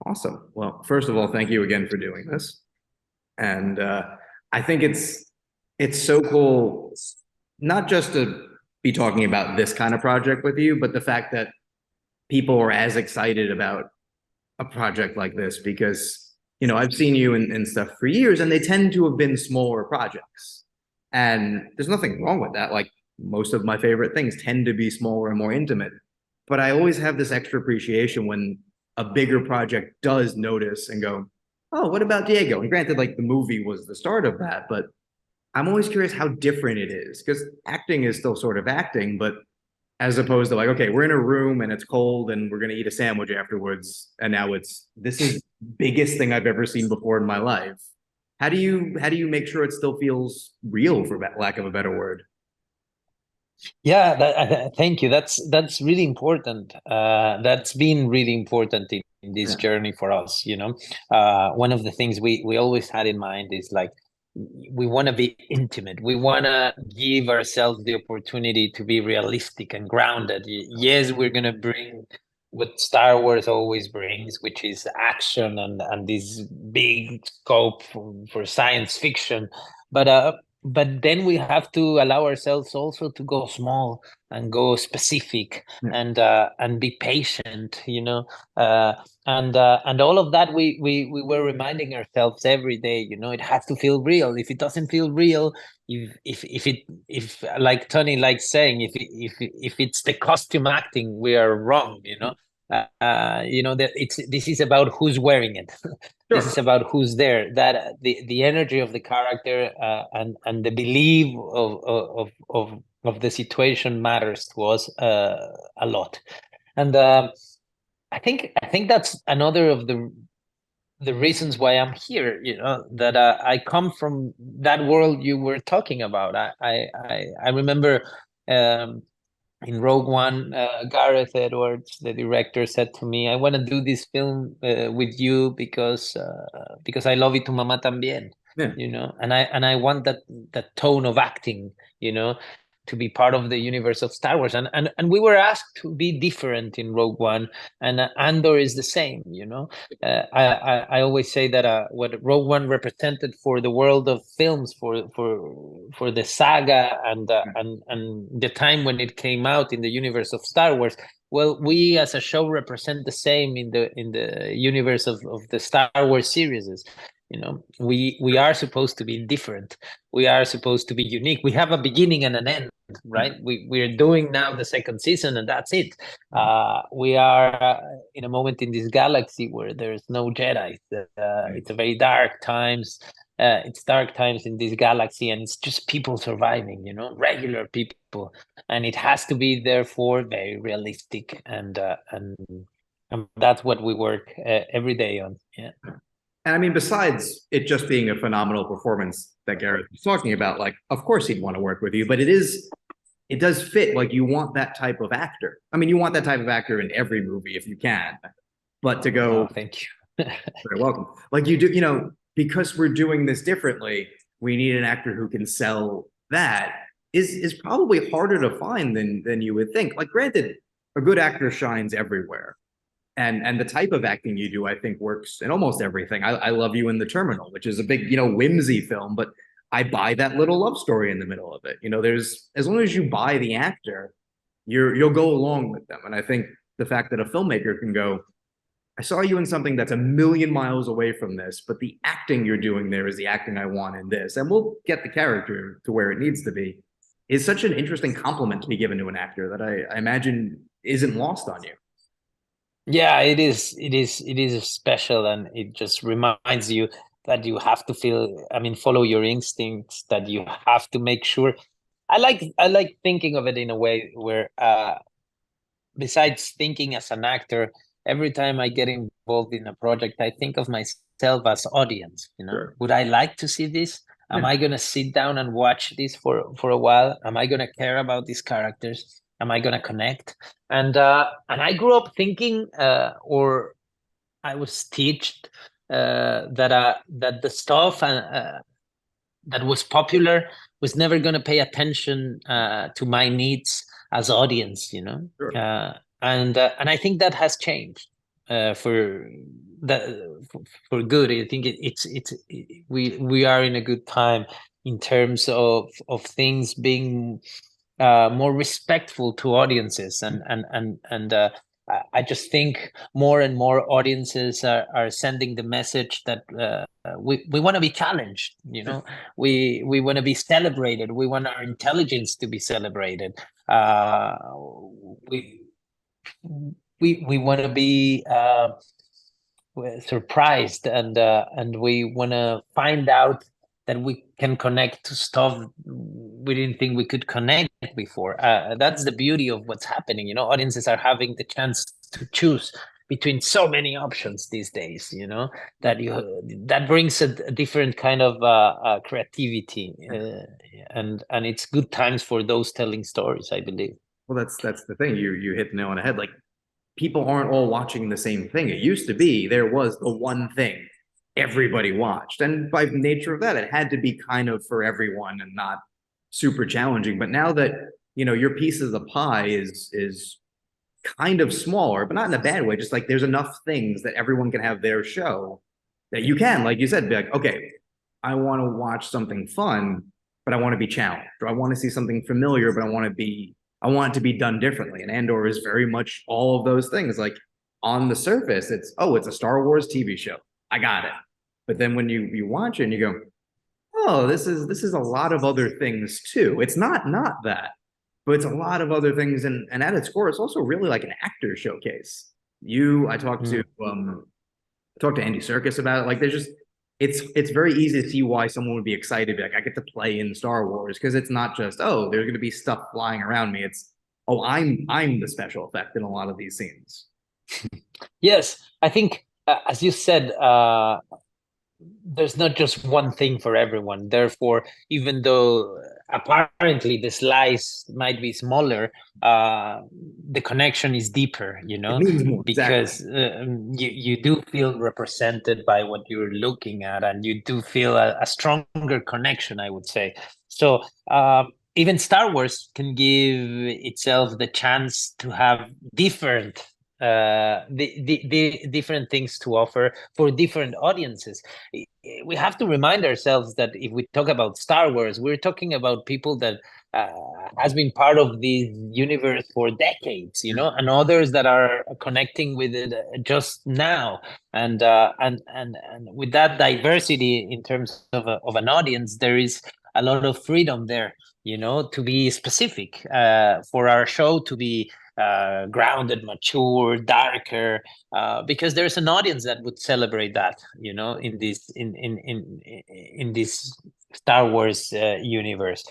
Awesome. Well, first of all, thank you again for doing this. And I think it's so cool, not just to be talking about this kind of project with you, but the fact that people are as excited about a project like this because I've seen you in stuff for years, and they tend to have been smaller projects. And there's nothing wrong with that. Like most of my favorite things tend to be smaller and more intimate. But I always have this extra appreciation when a bigger project does notice and go, oh, what about Diego? And granted, like the movie was the start of that, but I'm always curious how different it is because acting is still sort of acting, but as opposed to like, okay, we're in a room and it's cold and we're gonna eat a sandwich afterwards, and now this is biggest thing I've ever seen before in my life. How do you make sure it still feels real, for lack of a better word? Yeah, thank you. That's really important. That's been really important in this Yeah. journey for us. One of the things we always had in mind is like we want to be intimate. We want to give ourselves the opportunity to be realistic and grounded. Yes, we're gonna bring what Star Wars always brings, which is action and this big scope for science fiction, but then we have to allow ourselves also to go small and go specific Yeah. and be patient, uh, and all of that we were reminding ourselves every day. It has to feel real. If it doesn't feel real, if like Tony likes saying, if it's the costume acting, we are wrong. That this is about who's wearing it. This is Sure. about who's there. That the energy of the character and the belief of the situation matters to us a lot. And I think that's another of the reasons why I'm here. That I come from that world you were talking about. I remember. In Rogue One, Gareth Edwards, the director, said to me, "I want to do this film with you because I love it to mama también, Yeah. and I want that tone of acting, you know, to be part of the universe of Star Wars." And we were asked to be different in Rogue One, and Andor is the same. I always say that what Rogue One represented for the world of films, for the saga and the time when it came out in the universe of Star Wars. Well, we as a show represent the same in the universe of the Star Wars series. We are supposed to be different. We are supposed to be unique. We have a beginning and an end, right? We're doing now the second season, and that's it. We are in a moment in this galaxy where there's no Jedi. It's a very dark times. It's dark times in this galaxy, and it's just people surviving. Regular people, and it has to be therefore very realistic, and that's what we work every day on. Yeah. And I mean, besides it just being a phenomenal performance that Gareth was talking about, like, of course he'd want to work with you, but it does fit. Like, you want that type of actor. I mean, you want that type of actor in every movie if you can. But to Oh, go, thank you. very welcome. Like you do, because we're doing this differently, we need an actor who can sell that is probably harder to find than you would think. Like, granted, a good actor shines everywhere, and the type of acting you do, I think, works in almost everything. I love you in The Terminal, which is a big, whimsy film, but I buy that little love story in the middle of it. There's, as long as you buy the actor, you'll go along with them. And I think the fact that a filmmaker can go, I saw you in something that's a million miles away from this, but the acting you're doing there is the acting I want in this, and we'll get the character to where it needs to be, is such an interesting compliment to be given to an actor that I imagine isn't lost on you. Yeah, it is. It is. It is special, and it just reminds you that you have to feel. I mean, follow your instincts. That you have to make sure. I like thinking of it in a way where, besides thinking as an actor, every time I get involved in a project, I think of myself as audience. Sure. Would I like to see this? Am Yeah. I gonna sit down and watch this for a while? Am I gonna care about these characters? Am I gonna connect? And I grew up thinking, or I was taught that the stuff that was popular was never going to pay attention to my needs as audience. Sure. And I think that has changed for that for good. I think we are in a good time in terms of things being more respectful to audiences, and I just think more and more audiences are sending the message that we want to be challenged. We want to be celebrated. We want our intelligence to be celebrated. We we want to be surprised, and we want to find out that we can connect to stuff we didn't think we could connect before. That's the beauty of what's happening. Audiences are having the chance to choose between so many options these days. That brings a different kind of creativity, and it's good times for those telling stories, I believe. Well, that's the thing. You hit the nail on the head. Like, people aren't all watching the same thing. It used to be there was the one thing everybody watched, and by nature of that, it had to be kind of for everyone and not super challenging. But now that your piece of the pie is kind of smaller, but not in a bad way. Just like there's enough things that everyone can have their show that you can, like you said, be like, okay, I want to watch something fun, but I want to be challenged, or I want to see something familiar, but I want it to be done differently. And Andor is very much all of those things. Like, on the surface, it's a Star Wars TV show. I got it. But then when you watch it and you go, oh, this is a lot of other things too. It's not that, but it's a lot of other things. And at its core, it's also really like an actor showcase. I talked to Andy Serkis about it. Like, it's very easy to see why someone would be excited to be like, I get to play in Star Wars, because it's not just, oh, there's going to be stuff flying around me. It's, oh, I'm the special effect in a lot of these scenes. Yes, I think, as you said, there's not just one thing for everyone. Therefore, even though apparently the slice might be smaller, the connection is deeper, It means more. because Exactly. you do feel represented by what you're looking at, and you do feel a stronger connection, I would say. So even Star Wars can give itself the chance to have different the different things to offer for different audiences. We have to remind ourselves that if we talk about Star Wars, we're talking about people that has been part of the universe for decades, and others that are connecting with it just now. And with that diversity in terms of an audience, there is a lot of freedom there, to be specific, for our show to be grounded, mature, darker, because there's an audience that would celebrate that, in this Star Wars universe.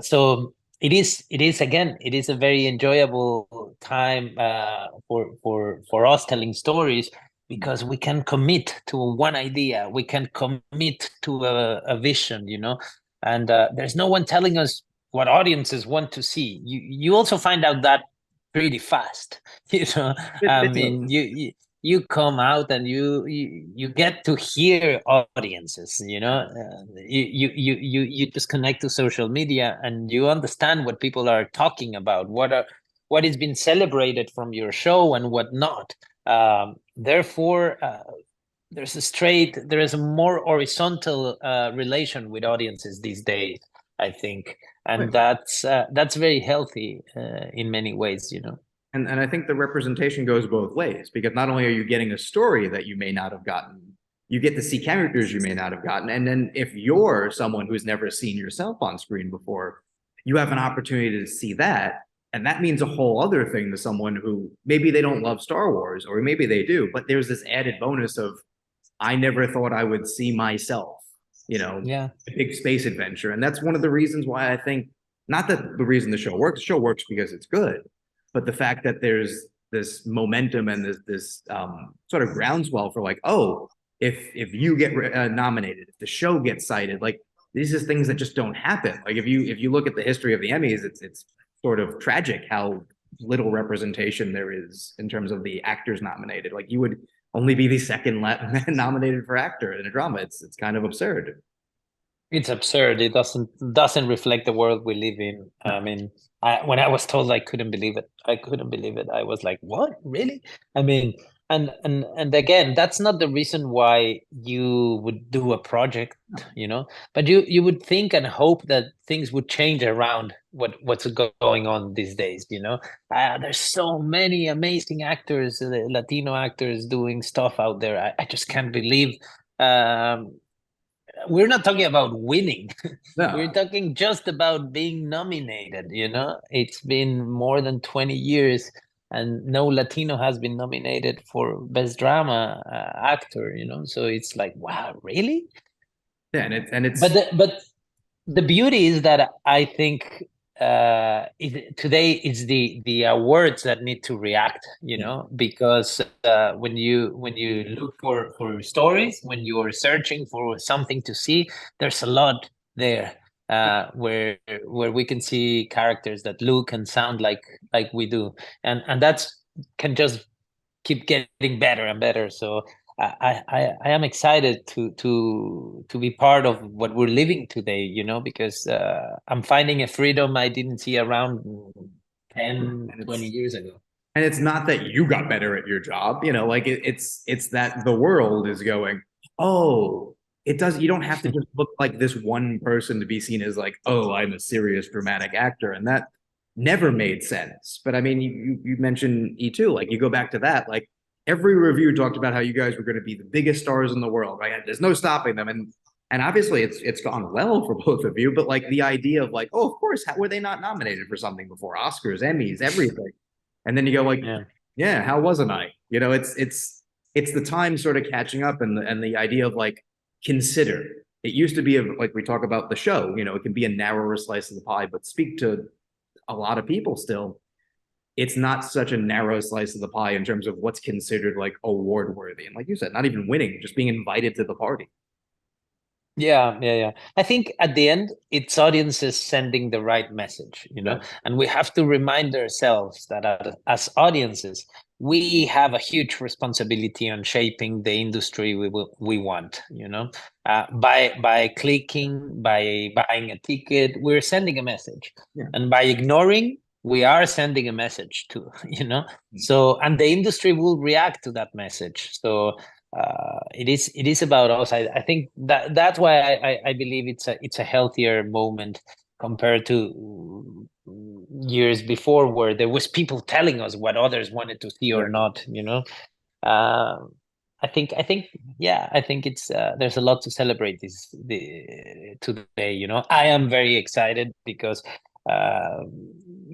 So it is a very enjoyable time for us telling stories, because we can commit to one idea, we can commit to a vision, and there's no one telling us what audiences want to see. You also find out that pretty fast. I mean, you come out and you get to hear audiences. You just connect to social media and you understand what people are talking about, what is being celebrated from your show and what not. Therefore, there is a more horizontal relation with audiences these days, I think, and Right. that's very healthy in many ways. And I think the representation goes both ways, because not only are you getting a story that you may not have gotten, you get to see characters you may not have gotten. And then if you're someone who's never seen yourself on screen before, you have an opportunity to see that. And that means a whole other thing to someone who maybe they don't love Star Wars, or maybe they do, but there's this added bonus of, I never thought I would see myself, Yeah. a big space adventure. And that's one of the reasons why I think, not that the reason the show works because it's good, but the fact that there's this momentum and this sort of groundswell for, like, oh, if you get nominated, if the show gets cited, like, these are things that just don't happen. Like, if you look at the history of the Emmys, it's sort of tragic how little representation there is in terms of the actors nominated. Like, you would only be the second nominated for actor in a drama. It's kind of absurd. It's absurd. It doesn't reflect the world we live in. No. I mean, when I was told, I couldn't believe it. I couldn't believe it. I was like, "What? Really?" I mean, And again, that's not the reason why you would do a project, but you would think and hope that things would change around what's going on these days. There's so many amazing actors, Latino actors doing stuff out there. I just can't believe um, we're not talking about winning. We're No, talking just about being nominated. It's been more than 20 years and no Latino has been nominated for best drama actor. So it's like, wow, really? yeah, and but it's the, but the beauty is that I think today it's the awards that need to react, yeah, because when you look for stories, when you are searching for something to see, there's a lot there where we can see characters that look and sound like we do, and that's can just keep getting better and better. So I am excited to be part of what we're living today, because I'm finding a freedom I didn't see around ten, and 20 years ago. it's not that you got better at your job, like it's that the world is going, oh, it does. You don't have to just look like this one person to be seen as like, oh, I'm a serious dramatic actor, and that never made sense. But I mean, you mentioned E2, like you go back to that, like every review talked about how you guys were going to be the biggest stars in the world, right? There's no stopping them, and obviously it's gone well for both of you. But like the idea of like, oh, of course, how were they not nominated for something before? Oscars, Emmys, everything. And then you go like, Yeah. yeah, how wasn't I? It's the time sort of catching up, and the idea of like consider. It used to be like we talk about the show, it can be a narrower slice of the pie, but speak to a lot of people still. It's not such a narrow slice of the pie in terms of what's considered like award worthy. And like you said, not even winning, just being invited to the party. Yeah. I think at the end, it's audiences sending the right message, Yeah. and we have to remind ourselves that as audiences, we have a huge responsibility on shaping the industry we want, by clicking, by buying a ticket, we're sending a message. Yeah. And by ignoring, we are sending a message too, So, and the industry will react to that message. So it is about us. I think that's why I believe it's a healthier moment compared to years before where there was people telling us what others wanted to see or Right. not. uh, I think yeah, I think it's there's a lot to celebrate today. I am very excited uh,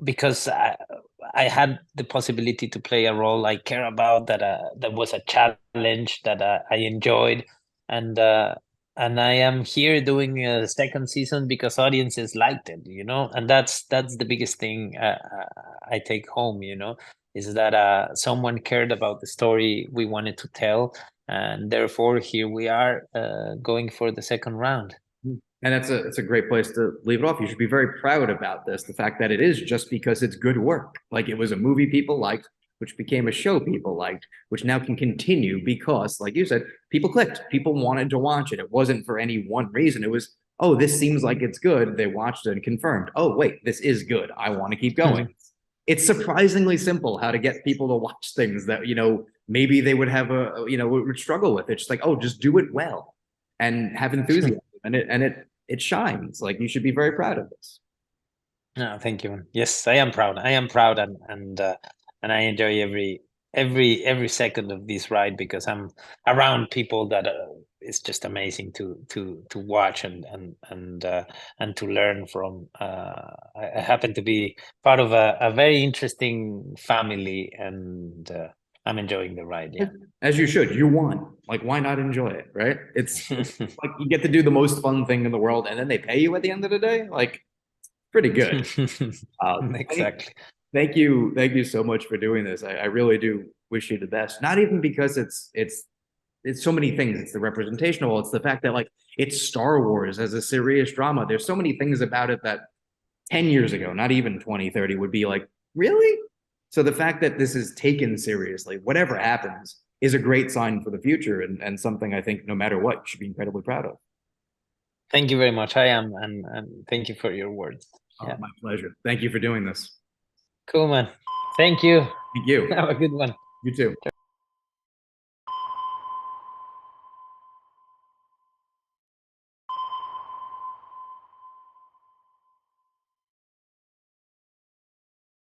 because I had the possibility to play a role I care about, that was a challenge that I enjoyed, and uh, and I am here doing a second season because audiences liked it, and that's the biggest thing I take home, is that someone cared about the story we wanted to tell, and therefore here we are going for the second round. And it's a great place to leave it off. You should be very proud about this. The fact that it is just because it's good work. Like it was a movie people liked, which became a show people liked, which now can continue because, like you said, people clicked. People wanted to watch it. It wasn't for any one reason. It was, oh, this seems like it's good. They watched it and confirmed, oh, wait, this is good. I want to keep going. It's surprisingly simple how to get people to watch things that, maybe they would have would struggle with. It's just like, oh, just do it well and have enthusiasm. And it shines. Like you should be very proud of this. No, thank you. Yes, I am proud. I am proud, and I enjoy every second of this ride because I'm around people that it's just amazing to watch and to learn from. I happen to be part of a very interesting family, and I'm enjoying the ride. Yeah. As you should. You won. Like, why not enjoy it, right? It's like you get to do the most fun thing in the world, and then they pay you at the end of the day. Like, pretty good. Thank, Exactly. thank you so much for doing this. I really do wish you the best. Not even because it's so many things. It's the representational. It's the fact that like it's Star Wars as a serious drama. There's so many things about it that 10 years ago, not even 20, 30, would be like, really? So the fact that this is taken seriously, whatever happens, is a great sign for the future and something I think no matter what, you should be incredibly proud of. Thank you very much. I am, and thank you for your words. Yeah. My pleasure. Thank you for doing this. Cool, man. Thank you. Thank you. Have a good one. You too.